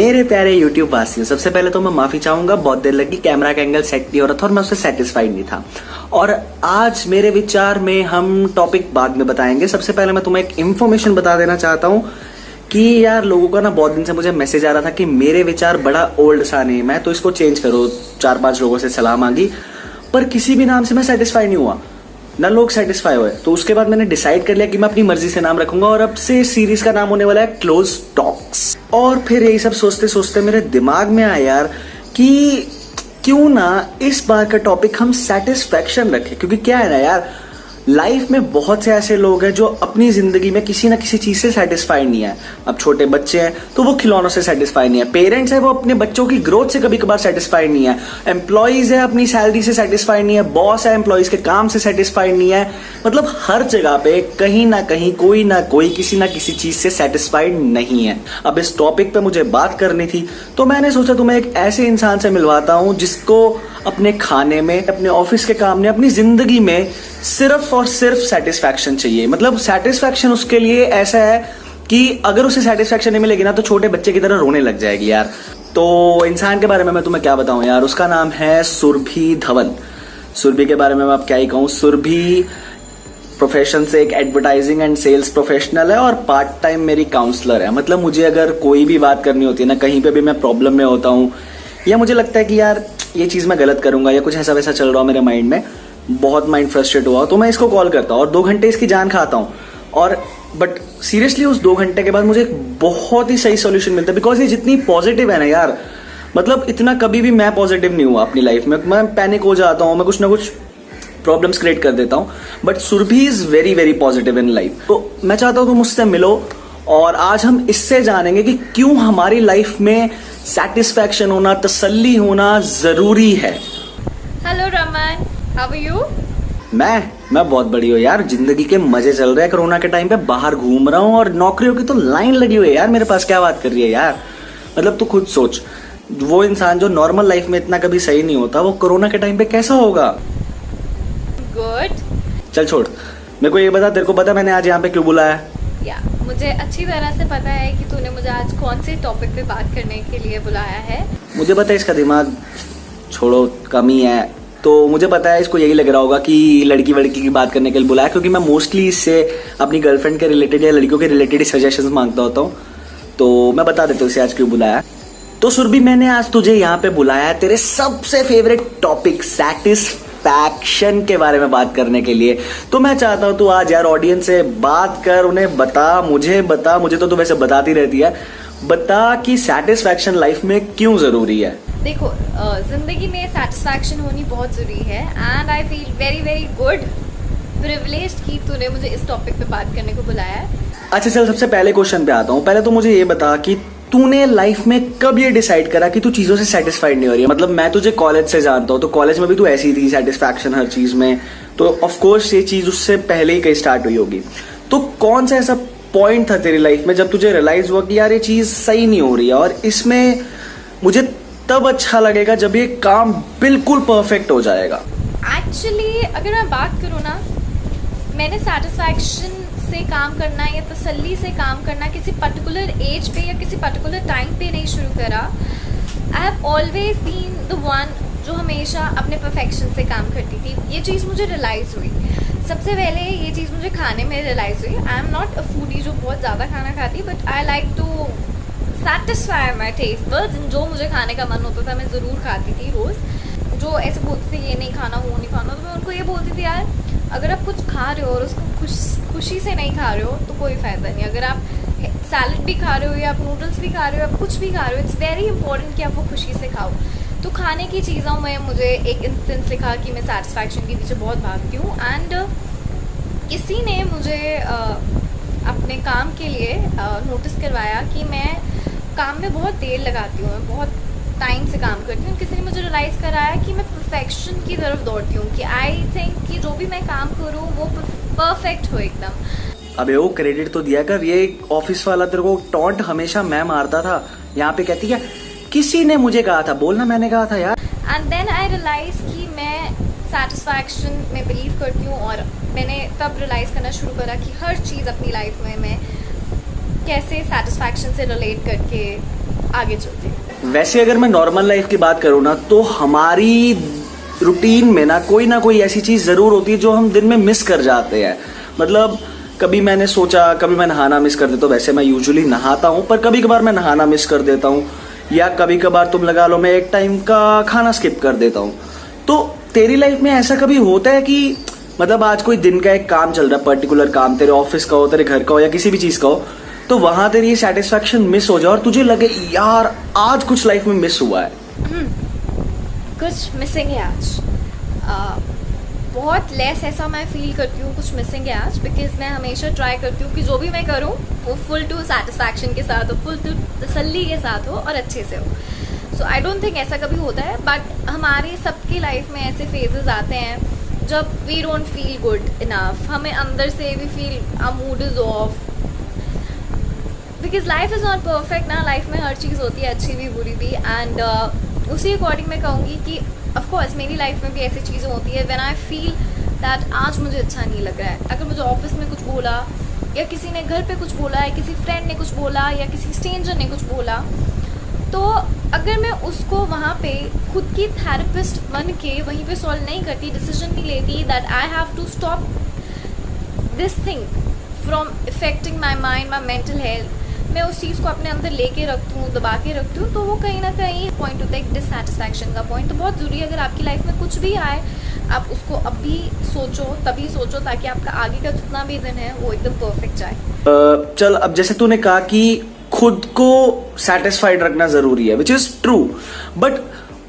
मेरे प्यारे YouTube वासियों, सबसे पहले तो मैं माफी चाहूंगा, बहुत देर लगी, कैमरा का एंगल सेट नहीं हो रहा था और मैं उससे सेटिस्फाइड नहीं था। और आज मेरे विचार में हम टॉपिक बाद में बताएंगे। सबसे पहले मैं तुम्हें एक इन्फॉर्मेशन बता देना चाहता हूँ कि यार लोगों का ना बहुत दिन से मुझे मैसेज आ रहा था कि मेरे विचार बड़ा ओल्ड सा नेम है तो इसको चेंज करो। 4-5 लोगों से सलाह मांगी पर किसी भी नाम से मैं सेटिस्फाई नहीं हुआ, ना लोग सेटिस्फाई हुए। तो उसके बाद मैंने डिसाइड कर लिया कि मैं अपनी मर्जी से नाम रखूंगा और अब से सीरीज का नाम होने वाला है क्लोज टॉक्स। और फिर यही सब सोचते सोचते मेरे दिमाग में आया यार कि क्यों ना इस बार का टॉपिक हम सेटिस्फैक्शन रखें, क्योंकि क्या है ना यार, लाइफ में बहुत से ऐसे लोग हैं जो अपनी जिंदगी में किसी ना किसी चीज से सेटिस्फाइड नहीं है। अब छोटे बच्चे हैं तो वो खिलौनों से सेटिस्फाइड नहीं है, पेरेंट्स है वो अपने बच्चों की ग्रोथ से कभी कभार सेटिस्फाइड नहीं है, एम्प्लॉइज है अपनी सैलरी से सेटिस्फाइड नहीं है, बॉस है एम्प्लॉइज के काम से सेटिस्फाइड नहीं है। मतलब हर जगह पे कहीं ना कहीं कोई ना कोई किसी ना किसी चीज से सेटिस्फाइड नहीं है। अब इस टॉपिक पे मुझे बात करनी थी तो मैंने सोचा तुम्हें एक ऐसे इंसान से मिलवाता हूं जिसको अपने खाने में, अपने ऑफिस के काम में, अपनी जिंदगी में सिर्फ और सिर्फ सेटिस्फैक्शन चाहिए। मतलब सेटिस्फैक्शन उसके लिए ऐसा है कि अगर उसे सेटिस्फैक्शन नहीं मिलेगी ना तो छोटे बच्चे की तरह रोने लग जाएगी यार। तो इंसान के बारे में मैं तुम्हें क्या बताऊं यार, उसका नाम है सुरभि धवन। सुरभि के बारे में मैं अब क्या ही कहूं। सुरभि प्रोफेशन से एक एडवर्टाइजिंग एंड सेल्स प्रोफेशनल है और पार्ट टाइम मेरी काउंसलर है। मतलब मुझे अगर कोई भी बात करनी होती है ना, कहीं पे भी मैं प्रॉब्लम में होता हूँ या मुझे लगता है कि यार ये चीज मैं गलत करूंगा या कुछ ऐसा वैसा चल रहा हो मेरे माइंड में, बहुत माइंड फ्रस्ट्रेट हुआ तो मैं इसको कॉल करता हूँ और 2 घंटे इसकी जान खाता हूँ। और बट सीरियसली उस 2 घंटे के बाद मुझे एक बहुत ही सही सोल्यूशन मिलता है, बिकॉज ये जितनी पॉजिटिव है ना यार, मतलब इतना कभी भी मैं पॉजिटिव नहीं हुआ अपनी लाइफ में। मैं पैनिक हो जाता हूँ, मैं कुछ ना कुछ प्रॉब्लम्स क्रिएट कर देता हूँ, but Surabhi is very very positive in life. तो मैं चाहता हूँ तुम मुझसे मिलो और आज हम इससे जानेंगे कि क्यों हमारी लाइफ में सेटिस्फैक्शन होना, तसल्ली होना जरूरी है। Hello Raman, how are you? मैं बहुत बढ़िया हूँ यार, जिंदगी के मजे चल रहे हैं। कोरोना के टाइम पे बाहर घूम रहा हूँ और नौकरियों की तो लाइन लगी हुई है यार मेरे पास। क्या बात कर रही है यार, मतलब तू खुद सोच, वो इंसान जो नॉर्मल लाइफ में इतना कभी सही नहीं होता वो कोरोना के टाइम पे कैसा होगा। गुड। चल छोड़, मेरे को ये बता, तेरे को पता मैंने आज यहाँ पे क्यों बुलाया? या मुझे अच्छी तरह से पता है कि तूने मुझे आज कौन से टॉपिक पे बात करने के लिए बुलाया है। मुझे पता है इसका दिमाग छोड़ो कमी है, तो मुझे पता है इसको यही लग रहा होगा कि लड़की वड़की की बात करने के लिए बुलाया, क्योंकि मैं मोस्टली इससे अपनी गर्लफ्रेंड के रिलेटेड या लड़कियों के रिलेटेड सजेशंस मांगता होता हूँ। तो मैं बता देता हूँ इसे आज क्यों बुलाया। तो सुरभि, मैंने आज तुझे यहाँ पे बुलाया है तेरे सबसे फेवरेट टॉपिक सेटिस्फैक्शन के बारे में बात करने के लिए। तो मैं चाहता हूँ तू आज यार ऑडियंस से बात कर, उन्हें बता, मुझे तो तू वैसे बताती रहती है, बता कि सेटिस्फैक्शन लाइफ में क्यों जरूरी है। देखो, जिंदगी में सेटिस्फैक्शन होनी बहुत जरूरी है and I feel very very good privileged कि तूने मुझे इस टॉपिक पे बात करने को बुलाया है। अच्छा चल, सबसे पहले क्वेश्चन पे आता हूँ। पहले तो मुझे ये बता कि तूने लाइफ में कब ये डिसाइड करा कि तू चीजों से सेटिस्फाइड नहीं हो रही है। मतलब मैं तुझे कॉलेज से जानता हूँ, तो कॉलेज में भी तू ऐसी थी, सेटिस्फैक्शन हर चीज में, तो ऑफ कोर्स ये चीज उससे पहले ही कहीं स्टार्ट हुई होगी। तो कौन सा ऐसा पॉइंट था तेरी लाइफ में जब तुझे रियलाइज हुआ कि यार ये चीज सही नहीं हो रही है और इसमें मुझे तब अच्छा लगेगा जब ये काम बिल्कुल परफेक्ट हो जाएगा? एक्चुअली अगर मैं बात करूँ ना, मैंने सेटिस्फैक्शन से काम करना या तसल्ली से काम करना किसी पर्टिकुलर एज पे या किसी पर्टिकुलर टाइम पे नहीं शुरू करा। I have always been the one जो हमेशा अपने परफेक्शन से काम करती थी। ये चीज़ मुझे रियलाइज़ हुई, सबसे पहले ये चीज़ मुझे खाने में रियलाइज़ हुई। I am not a foodie जो बहुत ज़्यादा खाना खाती, but I like to satisfy my taste buds. जो मुझे खाने का मन होता था मैं ज़रूर खाती थी रोज़। जो ऐसे बोलते थे ये नहीं खाना वो नहीं खाना, तो मैं उनको ये बोलती थी यार अगर आप कुछ खा रहे हो और उसको खुशी से नहीं खा रहे हो तो कोई फ़ायदा नहीं। अगर आप सैलड भी खा रहे हो या आप नूडल्स भी खा रहे हो, आप कुछ भी खा रहे हो, इट्स वेरी इंपॉर्टेंट कि आप वो खुशी से खाओ। तो खाने की चीज़ों में मुझे एक इंस्टेंस लिखा कि मैं सेटिस्फैक्शन के पीछे बहुत भागती हूँ एंड किसी ने मुझे अपने काम के लिए नोटिस करवाया कि मैं काम में बहुत देर लगाती हूँ, मैं बहुत टाइम से काम करती हूँ। किसी ने मुझे रियलाइज़ कराया कि मैं परफेक्शन की तरफ दौड़ती हूँ, कि आई थिंक कि जो भी मैं काम करूँ वो परफेक्ट हो एकदम। अबे वो क्रेडिट तो दिया कर, ये ऑफिस वाला तेरे को टॉन्ट हमेशा मैं मारता था, यहाँ पे कहती है किसी ने मुझे कहा था, बोलना मैंने कहा था यार। एंड देन आई रियलाइज कि मैं सेटिस्फैक्शन में बिलीव करती हूँ और मैंने तब रियलाइज़ करना शुरू करा कि हर चीज़ अपनी लाइफ में मैं कैसे सेटिस्फैक्शन से रिलेट करके आगे चलते हैं। वैसे अगर मैं नॉर्मल लाइफ की बात करूँ ना, तो हमारी रूटीन में ना कोई ऐसी चीज जरूर होती है जो हम दिन में मिस कर जाते हैं। मतलब कभी मैंने सोचा, कभी मैं नहाना मिस कर देता हूँ। वैसे मैं यूजुअली नहाता हूँ, पर कभी कभार मैं नहाना मिस कर देता हूँ, या कभी कभार तुम लगा लो मैं एक टाइम का खाना स्किप कर देता हूँ। तो तेरी लाइफ में ऐसा कभी होता है कि मतलब आज कोई दिन का एक काम चल रहा है, पर्टिकुलर काम, तेरे ऑफिस का हो, तेरे घर का हो, या किसी भी चीज का हो, तो वहां तेरी सेटिस्फैक्शन मिस हो जाए और तुझे लगे यार आज कुछ लाइफ में मिस हुआ है? कुछ मिसिंग है आज। बहुत लेस ऐसा मैं फील करती हूँ कुछ मिसिंग है आज, बिकॉज मैं हमेशा ट्राई करती हूँ कि जो भी मैं करूँ वो फुल टू सेटिस्फैक्शन के साथ हो, फुल टू तसल्ली के साथ हो और अच्छे से हो। सो आई डोंट थिंक ऐसा कभी होता है, बट हमारी सबकी लाइफ में ऐसे फेजेस आते हैं जब we don't feel good enough, हमें अंदर से we feel our mood is off, because life is not perfect ना। लाइफ में हर चीज़ होती है, अच्छी भी बुरी भी, एंड उसी अकॉर्डिंग मैं कहूँगी कि ऑफकोर्स मेरी लाइफ में भी ऐसी चीज़ें होती है व्हेन आई फील दैट आज मुझे अच्छा नहीं लग रहा है। अगर मुझे ऑफिस में कुछ बोला, या किसी ने घर पे कुछ बोला, या किसी फ्रेंड ने कुछ बोला, या किसी स्ट्रेंजर ने कुछ बोला, तो अगर मैं उसको वहाँ पे खुद की थेरेपिस्ट बन के वहीं पे सॉल्व नहीं करती, डिसीजन नहीं लेती that I have to stop this thing from affecting my mind, my mental health, मैं उस चीज़ को अपने अंदर लेके रखती हूँ, दबा के रखती हूँ, तो वो कहीं ना कहीं पॉइंट होता है एक डिससेटिस्फैक्शन का पॉइंट। तो बहुत ज़रूरी है अगर आपकी लाइफ में कुछ भी आए, आप उसको अभी सोचो, तभी सोचो, ताकि आपका आगे का जितना भी दिन है वो एकदम परफेक्ट जाए। चल, अब जैसे तूने कहा कि खुद को सेटिस्फाइड रखना जरूरी है, विच इज ट्रू, बट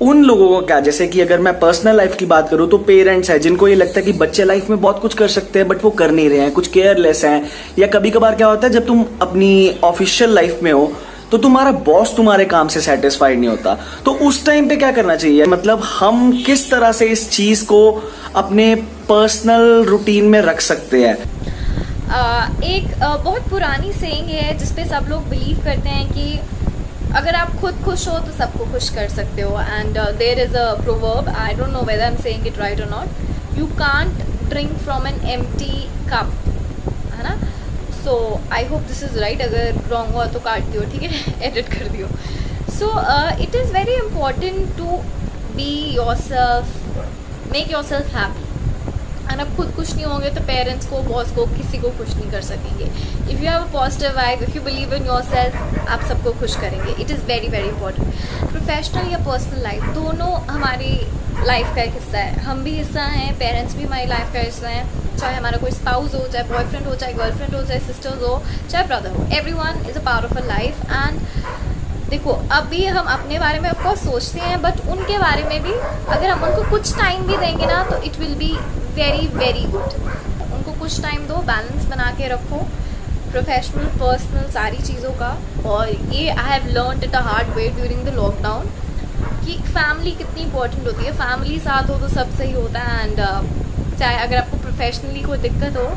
उन लोगों को क्या, जैसे कि अगर मैं पर्सनल लाइफ की बात करूं तो पेरेंट्स हैं जिनको ये लगता है कि बच्चे लाइफ में बहुत कुछ कर सकते हैं बट वो कर नहीं रहे हैं, कुछ केयरलेस हैं, या कभी कभार क्या होता है जब तुम अपनी ऑफिशियल लाइफ में हो तो तुम्हारा बॉस तुम्हारे काम से सेटिस्फाइड नहीं होता, तो उस टाइम पे क्या करना चाहिए? मतलब हम किस तरह से इस चीज को अपने पर्सनल रूटीन में रख सकते हैं? एक बहुत पुरानी सेइंग है जिसपे सब लोग बिलीव करते हैं कि अगर आप खुद खुश हो तो सबको खुश कर सकते हो, and there is a proverb, I don't know whether I am saying it right और not, you can't drink from an empty cup, है ना? So I hope this is right, अगर रॉन्ग हुआ तो काट दियो, ठीक है, एडिट कर दियो। So it is very important to be yourself, make yourself happy. और अब खुद खुश नहीं होंगे तो पेरेंट्स को, बॉस को, किसी को खुश नहीं कर सकेंगे। If you have a positive vibe, if you believe in your self, आप सबको खुश करेंगे। It is very very important. Professional या पर्सनल लाइफ दोनों हमारी लाइफ का एक हिस्सा है, हम भी हिस्सा हैं, पेरेंट्स भी हमारी लाइफ का हिस्सा हैं, चाहे हमारा कोई स्पाउस हो, चाहे बॉयफ्रेंड हो, चाहे गर्लफ्रेंड हो, चाहे सिस्टर्स हो, चाहे ब्रदर हो, everyone is a part of a life. And देखो, अभी हम अपने बारे में ऑफकोर्स सोचते हैं, बट उनके बारे में भी अगर हम उनको कुछ टाइम भी देंगे ना तो it will be very very good. उनको कुछ टाइम दो, बैलेंस बना के रखो प्रोफेशनल पर्सनल सारी चीज़ों का। और ये I have learned it a hard way during the lockdown कि फैमिली कितनी इंपॉर्टेंट होती है। फैमिली साथ हो तो सब सही होता है, एंड चाहे अगर आपको प्रोफेशनली कोई दिक्कत हो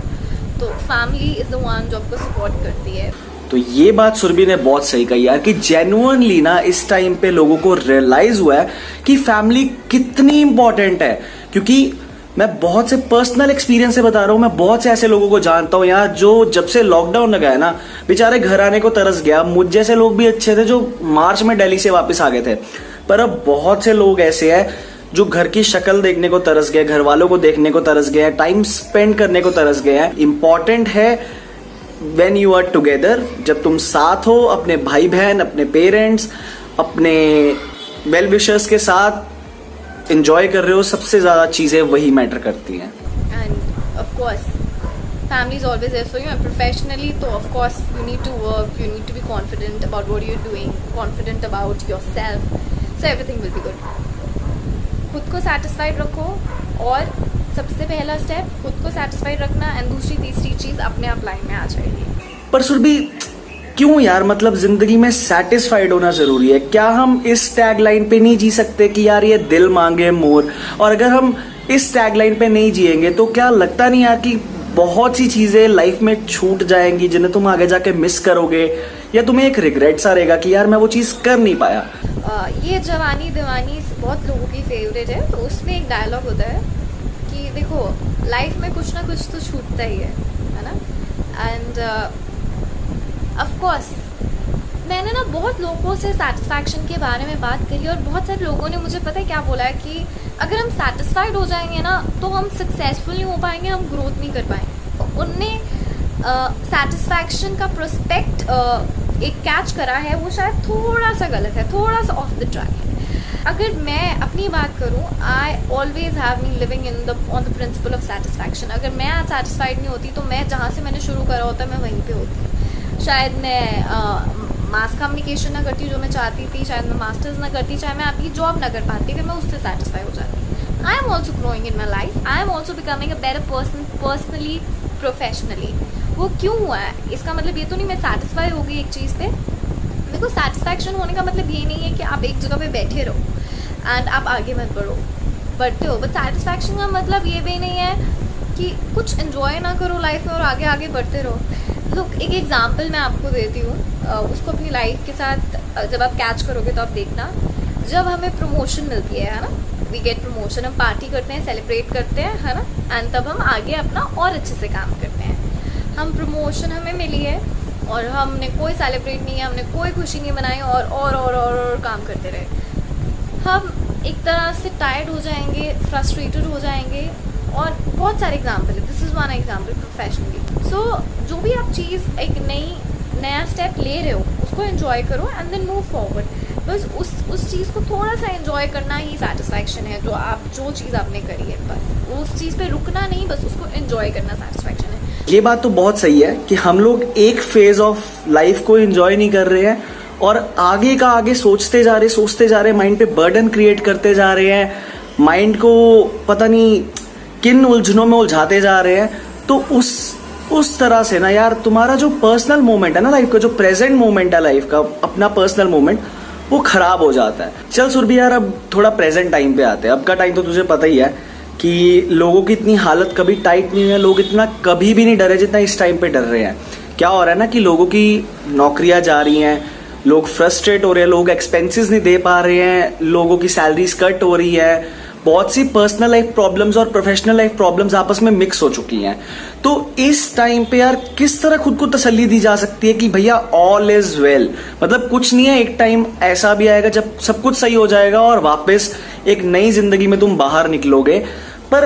तो फैमिली इज़ द वन जो आपको सपोर्ट करती है। तो ये बात सुरभि ने बहुत सही कही यार, कि जेन्युइनली ना इस टाइम पे लोगों को रियलाइज हुआ है कि फैमिली कितनी इंपॉर्टेंट है। क्योंकि मैं बहुत से पर्सनल एक्सपीरियंस से बता रहा हूँ, मैं बहुत से ऐसे लोगों को जानता हूँ यार जो जब से लॉकडाउन लगा है ना, बेचारे घर आने को तरस गया। मुझ जैसे लोग भी अच्छे थे जो मार्च में दिल्ली से वापस आ गए थे, पर अब बहुत से लोग ऐसे हैं जो घर की शक्ल देखने को तरस गए, घर वालों को देखने को तरस गए हैं, टाइम स्पेंड करने को तरस गए हैं। इंपॉर्टेंट है व्हेन यू आर टुगेदर, जब तुम साथ हो अपने भाई बहन, अपने पेरेंट्स, अपने वेल विशर्स के साथ एंजॉय कर रहे हो, सबसे ज्यादा चीजें वही मैटर करती हैं। And of course family is always there for you, and professionally तो of course you need to work, you need to be confident about what you are doing, confident about yourself, so everything will be good. खुद को satisfied रखो, और सबसे पहला step खुद को satisfied रखना, एंड दूसरी तीसरी चीज अपने आप लाइन में आ जाएगी। पर सुरभि क्यों यार, मतलब जिंदगी में सेटिस्फाइड होना जरूरी है? क्या हम इस टैग लाइन पे नहीं जी सकते कि यार ये दिल मांगे मोर? और अगर हम इस टैग लाइन पे नहीं जिएंगे तो क्या लगता नहीं यार कि बहुत सी चीजें लाइफ में छूट जाएंगी जिन्हें तुम आगे जाके मिस करोगे, या तुम्हें एक रिग्रेट सा रहेगा कि यार मैं वो चीज कर नहीं पाया? ये जवानी दीवानी बहुत लोगों की फेवरेट है, तो उसमें एक डायलॉग होता है कि देखो लाइफ में कुछ ना कुछ तो छूटता ही है ना? एंड ऑफ कोर्स मैंने ना बहुत लोगों से सेटिस्फैक्शन के बारे में बात करी और बहुत सारे लोगों ने मुझे पता है क्या बोला है कि अगर हम सेटिस्फाइड हो जाएंगे ना तो हम सक्सेसफुल नहीं हो पाएंगे, हम ग्रोथ नहीं कर पाएंगे। उनने सेटिस्फैक्शन का प्रोस्पेक्ट एक कैच करा है, वो शायद थोड़ा सा गलत है, थोड़ा सा ऑफ द ट्रैक है। अगर मैं अपनी बात करूँ, I always have been living on the principle of satisfaction. अगर मैं आज सेटिस्फाइड नहीं होती तो मैं जहाँ से मैंने शुरू करा होता मैं वहीं पे होती। शायद मैं मास कम्युनिकेशन ना करती जो मैं चाहती थी, शायद मैं मास्टर्स ना करती, चाहे मैं आपकी जॉब ना कर पाती, अगर मैं उससे सेटिस्फाई हो जाती। I am also growing in my life, I am also becoming a better person personally, professionally. वो क्यों हुआ है, इसका मतलब ये तो नहीं मैं सेटिस्फाई हो गई एक चीज़ पे। देखो, सेटिस्फैक्शन होने का मतलब ये नहीं है कि आप एक जगह पे बैठे रहो एंड आप आगे मत बढ़ो, बढ़ते हो। बट सेटिस्फैक्शन का मतलब ये भी नहीं है कि कुछ एंजॉय ना करो लाइफ में और आगे आगे बढ़ते रहो। लुक, एक एग्जांपल मैं आपको देती हूँ, उसको अपनी लाइफ के साथ जब आप कैच करोगे तो आप देखना। जब हमें प्रमोशन मिलती है ना, वी गेट प्रमोशन, हम पार्टी करते हैं, सेलिब्रेट करते हैं, है ना, एंड तब हम आगे अपना और अच्छे से काम करते हैं। हम प्रमोशन हमें मिली है और हमने कोई सेलिब्रेट नहीं किया, हमने कोई खुशी नहीं बनाई और काम करते रहे। हम एक तरह से टायर्ड हो जाएंगे, फ्रस्ट्रेटेड हो जाएंगे, और बहुत सारे एग्जाम्पल है। This is one example professionally. So जो भी आप चीज़ एक नया स्टेप ले रहे हो उसको एंजॉय करो एंड देन मूव फॉरवर्ड। बस उस चीज़ को थोड़ा सा एंजॉय करना ही सेटिस्फैक्शन है। जो चीज़ आपने करी है बस उस चीज़ पे रुकना नहीं, बस उसको एंजॉय करना सेटिस्फैक्शन है। ये बात तो बहुत सही है कि हम लोग एक फेज ऑफ लाइफ को एंजॉय नहीं कर रहे हैं और आगे का आगे सोचते जा रहे, माइंड पे बर्डन क्रिएट करते जा रहे हैं, माइंड को पता नहीं किन उलझनों में उलझाते जा रहे हैं। तो उस तरह से ना यार, तुम्हारा जो पर्सनल मोमेंट है ना लाइफ का, जो प्रेजेंट मोमेंट है लाइफ का, अपना पर्सनल मोमेंट, वो खराब हो जाता है। चल सुरभि यार, अब थोड़ा प्रेजेंट टाइम पे आते हैं। अब का टाइम तो तुझे पता ही है कि लोगों की इतनी हालत कभी टाइट नहीं है, लोग इतना कभी भी नहीं डरे जितना इस टाइम पे डर रहे हैं। क्या हो रहा है ना कि लोगों की नौकरियां जा रही हैं, लोग फ्रस्ट्रेट हो रहे हैं, लोग एक्सपेंसेस नहीं दे पा रहे हैं, लोगों की सैलरीज कट हो रही है, बहुत सी पर्सनल लाइफ प्रॉब्लम्स और प्रोफेशनल लाइफ प्रॉब्लम्स आपस में मिक्स हो चुकी हैं। तो इस टाइम पे यार किस तरह खुद को तसल्ली दी जा सकती है कि भैया ऑल इज वेल, मतलब कुछ नहीं है, एक टाइम ऐसा भी आएगा जब सब कुछ सही हो जाएगा और वापस एक नई जिंदगी में तुम बाहर निकलोगे। पर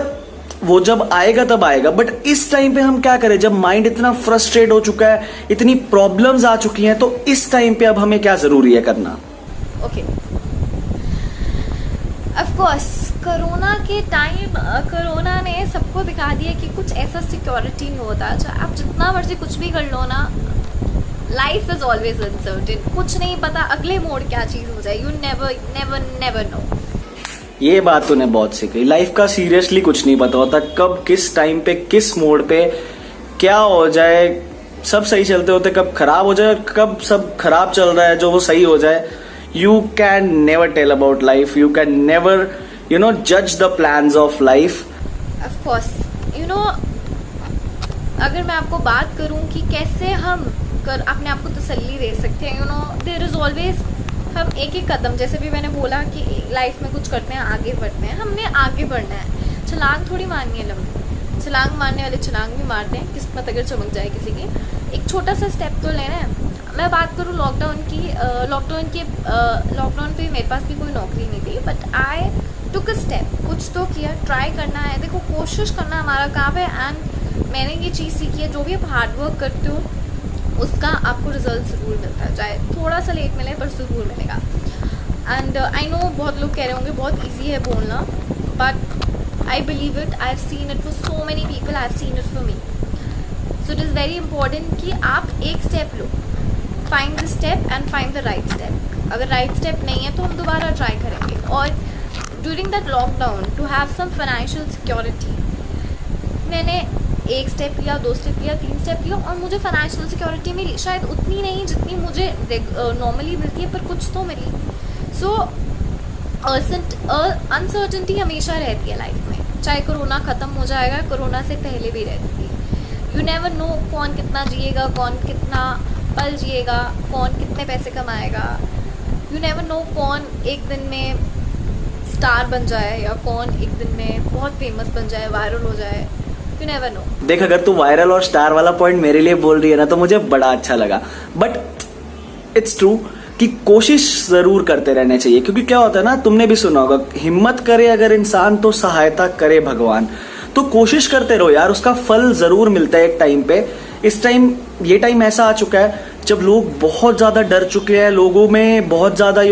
वो जब आएगा तब आएगा। बट इस टाइम पे हम क्या करें जब माइंड इतना फ्रस्ट्रेट हो चुका है, इतनी प्रॉब्लम्स आ चुकी हैं, तो इस टाइम पे अब हमें क्या जरूरी है करना? ओके, ऑफ कोर्स कोरोना के टाइम कोरोना ने सबको दिखा दिया कि कुछ ऐसा सिक्योरिटी नहीं होता। चाहे आप जितना मर्जी कुछ भी कर लो ना, लाइफ इज ऑलवेज अनसर्टेन। कुछ नहीं पता अगले मोड़ क्या चीज हो जाए, यू नेवर नो। ये बात तूने बहुत सीखी। लाइफ का सीरियसली कुछ नहीं पता होता, कब किस टाइम पे किस मोड़ पे क्या हो जाए। सब सही चलते होते कब खराब हो जाए, कब सब खराब चल रहा है जो वो सही हो जाए। You can never tell about life, you can never जज the plans of life. Of course अगर मैं आपको बात करूं कि कैसे हम अपने आप को तसल्ली दे सकते हैं, देयर इज ऑलवेज, हम एक एक कदम, जैसे भी मैंने बोला कि लाइफ में कुछ करते हैं, आगे बढ़ते हैं, हमने आगे बढ़ना है। छलांग थोड़ी मारनी है लंबी, छलांग मारने वाले छलांग भी मारते हैं, किस्मत अगर चमक जाए किसी की। एक छोटा सा स्टेप तो लेना है। मैं बात करूँ लॉकडाउन पे मेरे पास भी कोई नौकरी नहीं थी, but I took a step, कुछ तो किया, ट्राई करना है। देखो, कोशिश करना हमारा काम है एंड मैंने ये चीज़ सीखी है, जो भी आप हार्ड वर्क करते हो उसका आपको रिजल्ट ज़रूर मिलता है, चाहे थोड़ा सा लेट मिले पर ज़रूर मिलेगा। एंड आई नो बहुत लोग कह रहे होंगे बहुत ईजी है बोलना, but I believe it, I have seen it for so many people, I have seen it for me. So it is very important कि आप एक स्टेप लो, find the step and find the right step. अगर right step नहीं है तो हम दोबारा ट्राई करेंगे। और during that lockdown to have some financial security, मैंने एक स्टेप लिया, 2 स्टेप लिया, 3 स्टेप लिया और मुझे फाइनेंशियल सिक्योरिटी मिली। शायद उतनी नहीं जितनी मुझे नॉर्मली मिलती है, पर कुछ तो मिली। सो अनसर्टेनिटी हमेशा रहती है लाइफ में, चाहे कोरोना ख़त्म हो जाएगा, कोरोना से पहले भी रहती थी। यू नेवर नो कौन कितना जिएगा, कौन कितना पल जिएगा, कौन कितने पैसे कमाएगा। यू नेवर नो कौन एक दिन में स्टार बन जाए या कौन एक दिन में बहुत फेमस बन जाए, वायरल हो जाए। You never know. देख, अगर तू वायरल और स्टार वाला पॉइंट मेरे लिए बोल रही है ना तो मुझे बड़ा अच्छा लगा, बट इट्स ट्रू कि कोशिश जरूर करते रहने चाहिए, क्योंकि क्या होता है ना, तुमने भी सुना होगा, हिम्मत करे अगर इंसान तो सहायता करे भगवान। तो कोशिश करते रहो यार, उसका फल जरूर मिलता है एक टाइम पे। इस टाइम, ये टाइम ऐसा आ चुका है जब लोग बहुत ज्यादा डर चुके हैं, लोगों में बहुत ज्यादा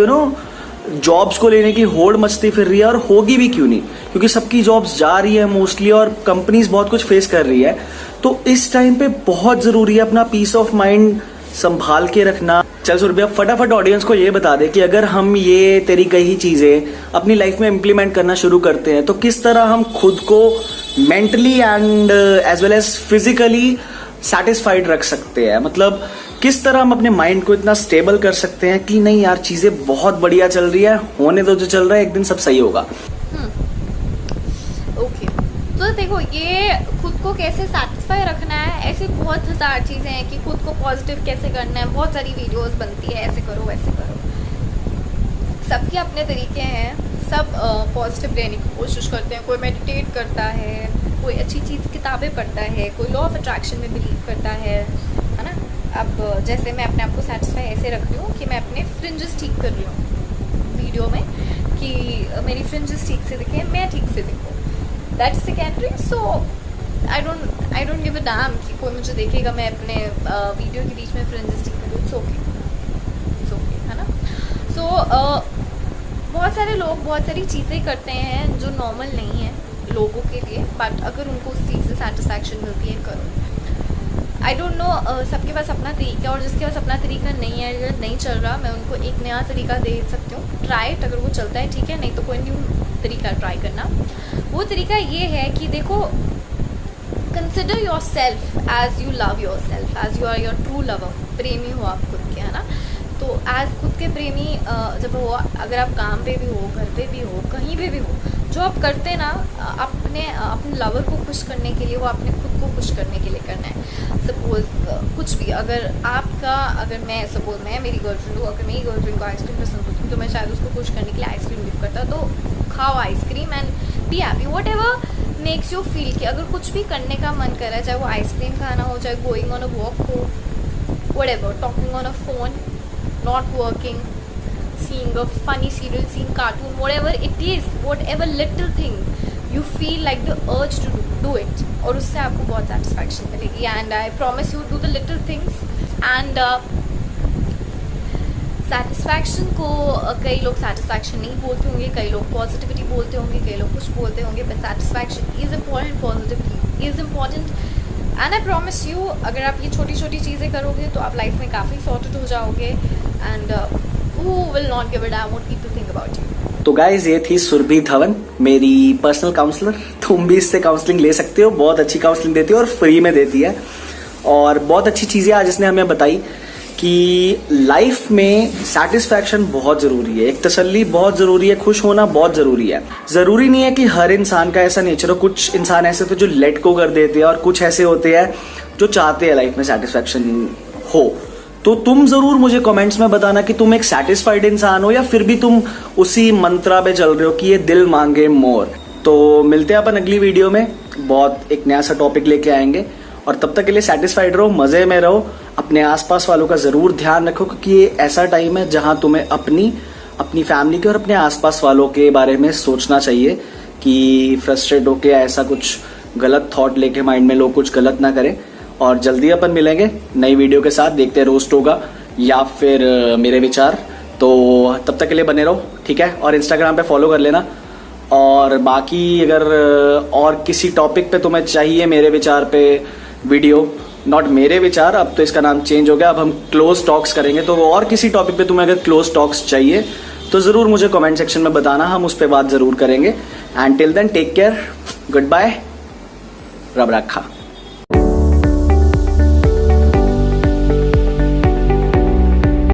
जॉब्स को लेने की होड़ मचती फिर रही है, और होगी भी क्यों नहीं, क्योंकि सबकी जॉब्स जा रही है मोस्टली, और कंपनीज बहुत कुछ फेस कर रही है। तो इस टाइम पे बहुत जरूरी है अपना पीस ऑफ माइंड संभाल के रखना। चल सुरभि, अब फटाफट ऑडियंस को ये बता दे कि अगर हम ये तेरी कही चीजें अपनी लाइफ में इम्प्लीमेंट करना शुरू करते हैं तो किस तरह हम खुद को mentally and as well as physically satisfied रख सकते हैं। मतलब किस तरह हम अपने माइंड को इतना स्टेबल कर सकते हैं कि नहीं यार, चीजें बहुत बढ़िया चल रही है, होने दो जो चल रहा है, एक दिन सब सही होगा। ओके, तो देखो, ये खुद को कैसे सेटिस्फाई रखना है, ऐसी बहुत हजार चीजें हैं कि खुद को पॉजिटिव कैसे करना है। बहुत सारी वीडियोस बनती है, ऐसे करो वैसे करो, सबके अपने तरीके हैं। सब पॉजिटिव रहने की कोशिश करते हैं। कोई मेडिटेट करता है, कोई अच्छी चीज़ किताबें पढ़ता है, कोई लॉ ऑफ अट्रैक्शन में बिलीव करता है ना। अब जैसे मैं अपने आप को सेटिस्फाई ऐसे रख रही हूँ कि मैं अपने फ्रिंजेस ठीक कर रही हूँ वीडियो में, कि मेरी फ्रिंजेस ठीक से दिखे, मैं ठीक से दिखूँ, that is secondary. So I don't give a damn कि कोई मुझे देखेगा मैं अपने वीडियो के बीच में फ्रिंजेस ठीक करूँ। इट्स ओके, है ना। सो बहुत सारे लोग बहुत सारी चीज़ें करते हैं जो नॉर्मल नहीं है लोगों के लिए, बट अगर उनको उस चीज़ से सेटिस्फैक्शन मिलती है, करो। आई डोंट नो, सबके पास अपना तरीका, और जिसके पास अपना तरीका नहीं है, अगर नहीं चल रहा, मैं उनको एक नया तरीका दे सकती हूँ। ट्राई इट, अगर वो चलता है ठीक है, नहीं तो कोई न्यू तरीका ट्राई करना। वो तरीका ये है कि देखो, consider yourself as you love yourself, as you are your true lover. प्रेमी हो आप खुद के, है ना। तो एज खुद के प्रेमी जब हो, अगर आप काम पे भी हो, घर पे भी हो, कहीं पे भी हो, जो आप करते हैं ना, अपने लवर को खुश करने के लिए, वो अपने खुद को खुश करने के लिए करना है। सपोज कुछ भी, अगर मैं सपोज मैं मेरी गर्लफ्रेंड हूँ, अगर मेरी गर्लफ्रेंड को आइसक्रीम पसंद होती है, तो मैं शायद उसको खुश करने के लिए आइसक्रीम गिफ्ट करता। तो खाओ ice cream and be happy, what ever makes you feel. कि अगर कुछ भी करने का मन कर रहा है, चाहे वो आइसक्रीम खाना हो, चाहे गोइंग ऑन अ वॉक हो, what ever, talking on a phone, not working, seeing a funny serial, seeing cartoon, whatever it is, whatever little thing you feel like the urge to do it, और उससे आपको बहुत satisfaction मिलेगी। And I promise you, do the little things and satisfaction को कई लोग satisfaction नहीं बोलते होंगे, कई लोग positivity बोलते होंगे, कई लोग कुछ बोलते होंगे, but satisfaction is important, positivity is important। And I promise you, अगर आप ये छोटी छोटी चीज़ें करोगे तो आप लाइफ में काफ़ी सॉर्टेड हो जाओगे। And who will not give a dam what people think about you. तो गाइज, ये थी सुरभि धवन, मेरी पर्सनल काउंसलर। तुम भी इससे काउंसलिंग ले सकते हो, बहुत अच्छी काउंसलिंग देती है और फ्री में देती है, और बहुत अच्छी चीज़ें आज इसने हमें बताई कि लाइफ में सेटिस्फैक्शन बहुत जरूरी है, एक तसल्ली बहुत जरूरी है, खुश होना बहुत जरूरी है। जरूरी नहीं है कि हर इंसान का ऐसा नेचर हो, कुछ इंसान ऐसे होते हैं जो लेट को कर देते हैं, और कुछ ऐसे होते हैं जो चाहते हैं लाइफ में सेटिस्फैक्शन हो। तो तुम जरूर मुझे कमेंट्स में बताना कि तुम एक सेटिस्फाइड इंसान हो, या फिर भी तुम उसी मंत्रा पे चल रहे हो कि ये दिल मांगे मोर। तो मिलते हैं अपन अगली वीडियो में, बहुत एक नया सा टॉपिक लेके आएंगे, और तब तक के लिए सेटिस्फाइड रहो, मजे में रहो, अपने आसपास वालों का जरूर ध्यान रखो, क्योंकि ये ऐसा टाइम है जहां तुम्हें अपनी फैमिली के और अपने आसपास वालों के बारे में सोचना चाहिए, कि फ्रस्ट्रेट होके ऐसा कुछ गलत थॉट लेके माइंड में लोग कुछ गलत ना करें। और जल्दी अपन मिलेंगे नई वीडियो के साथ, देखते हैं रोस्ट होगा या फिर मेरे विचार। तो तब तक के लिए बने रहो, ठीक है। और इंस्टाग्राम पे फॉलो कर लेना, और बाकी अगर और किसी टॉपिक पे तुम्हें चाहिए मेरे विचार पे वीडियो, नॉट मेरे विचार, अब तो इसका नाम चेंज हो गया, अब हम क्लोज टॉक्स करेंगे, तो और किसी टॉपिक पे तुम्हें अगर क्लोज टॉक्स चाहिए तो जरूर मुझे कमेंट सेक्शन में बताना, हम उस पर बात जरूर करेंगे। And till then take care, goodbye, रब रखा।